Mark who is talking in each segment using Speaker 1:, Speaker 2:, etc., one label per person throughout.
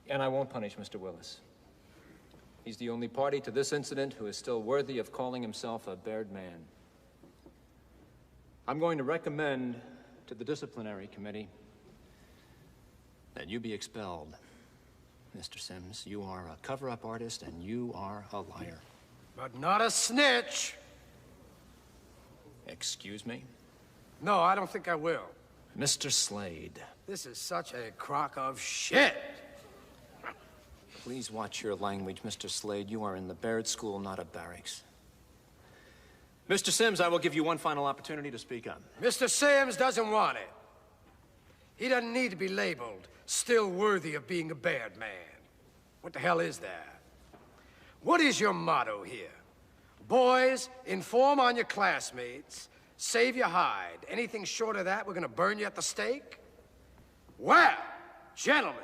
Speaker 1: And I won't punish Mr. Willis. He's the only party to this incident who is still worthy of calling himself a bared man. I'm going to recommend to the disciplinary committee that you be expelled. Mr. Sims, you are a cover-up artist and you are a liar.
Speaker 2: But not a snitch.
Speaker 1: Excuse me?
Speaker 2: No, I don't think I will.
Speaker 1: Mr. Slade.
Speaker 2: This is such a crock of shit.
Speaker 1: Please watch your language, Mr. Slade. You are in the Baird School, not a barracks. Mr. Sims, I will give you one final opportunity to speak on.
Speaker 2: Mr. Sims doesn't want it. He doesn't need to be labeled still worthy of being a bared man. What the hell is that? What is your motto here? Boys, inform on your classmates, save your hide. Anything short of that, we're gonna burn you at the stake? Well, gentlemen,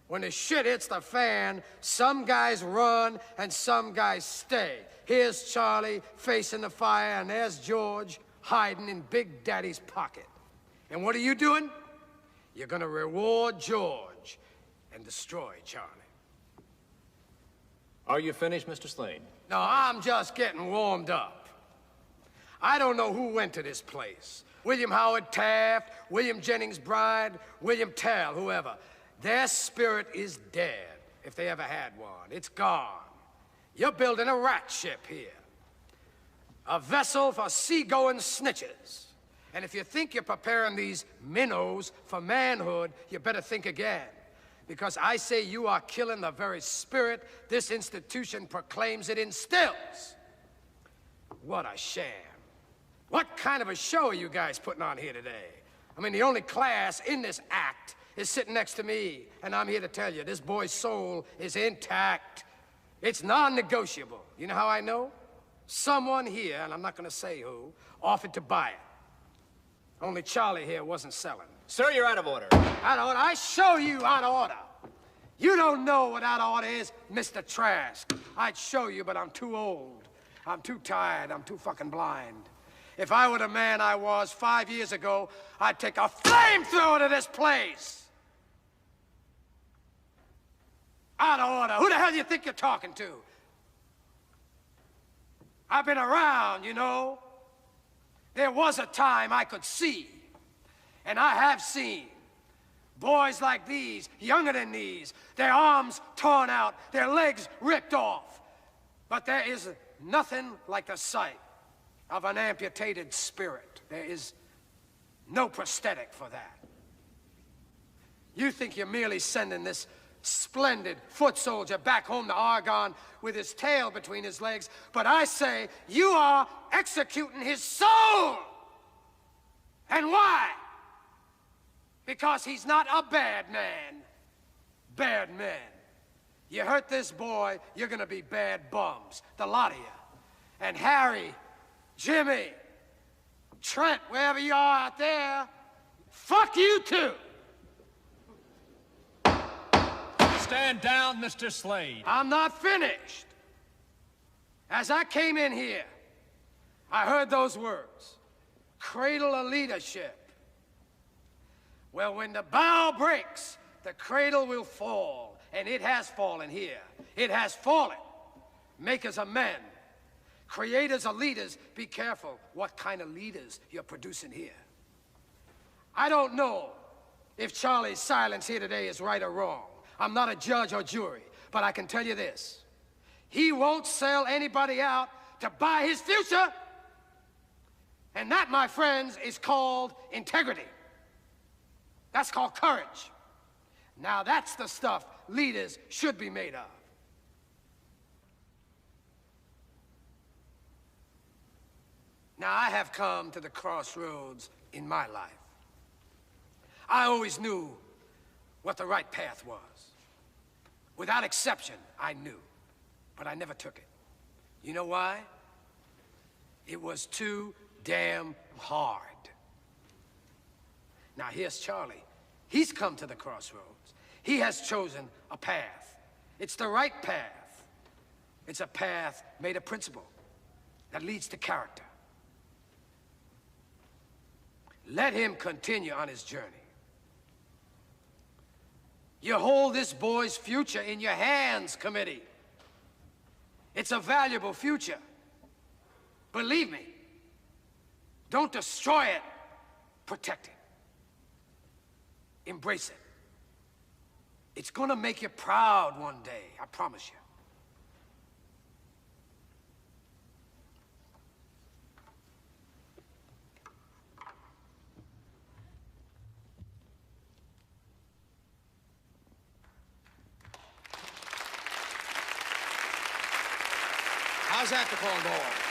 Speaker 2: when the shit hits the fan, some guys run and some guys stay. Here's Charlie facing the fire, and there's George hiding in Big Daddy's pocket. And what are you doing? You're gonna reward George and destroy Charlie.
Speaker 1: Are you finished, Mr. Slade?
Speaker 2: No, I'm just getting warmed up. I don't know who went to this place. William Howard Taft, William Jennings Bryan, William Tell, whoever. Their spirit is dead, if they ever had one. It's gone. You're building a rat ship here. A vessel for seagoing snitches. And if you think you're preparing these minnows for manhood, you better think again. Because I say you are killing the very spirit this institution proclaims it instills. What a sham. What kind of a show are you guys putting on here today? I mean, the only class in this act is sitting next to me, and I'm here to tell you, this boy's soul is intact. It's non-negotiable. You know how I know? Someone here, and I'm not gonna say who, offered to buy it. Only Charlie here wasn't selling.
Speaker 1: Sir, you're out of order.
Speaker 2: Out of order? I show you out of order. You don't know what out of order is, Mr. Trask. I'd show you, but I'm too old. I'm too tired. I'm too fucking blind. If I were the man I was 5 years ago, I'd take a flamethrower to this place. Out of order. Who the hell do you think you're talking to? I've been around, you know. There was a time I could see, and I have seen, boys like these, younger than these, their arms torn out, their legs ripped off. But there is nothing like the sight of an amputated spirit. There is no prosthetic for that. You think you're merely sending this splendid foot soldier back home to Argonne with his tail between his legs, but I say you are executing his soul! And why? Because he's not a bad man. Bad men. You hurt this boy, you're gonna be bad bums. The lot of you. And Harry, Jimmy, Trent, wherever you are out there, fuck you too!
Speaker 3: Stand down, Mr. Slade.
Speaker 2: I'm not finished. As I came in here, I heard those words. Cradle of leadership. Well, when the bow breaks, the cradle will fall. And it has fallen here. It has fallen. Makers of men. Creators of leaders. Be careful what kind of leaders you're producing here. I don't know if Charlie's silence here today is right or wrong. I'm not a judge or jury, but I can tell you this. He won't sell anybody out to buy his future. And that, my friends, is called integrity. That's called courage. Now that's the stuff leaders should be made of. Now I have come to the crossroads in my life. I always knew what the right path was. Without exception, I knew, but I never took it. You know why? It was too damn hard. Now here's Charlie. He's come to the crossroads. He has chosen a path. It's the right path. It's a path made of principle that leads to character. Let him continue on his journey. You hold this boy's future in your hands, committee. It's a valuable future. Believe me. Don't destroy it. Protect it. Embrace it. It's gonna make you proud one day, I promise you. How's that for calling ball?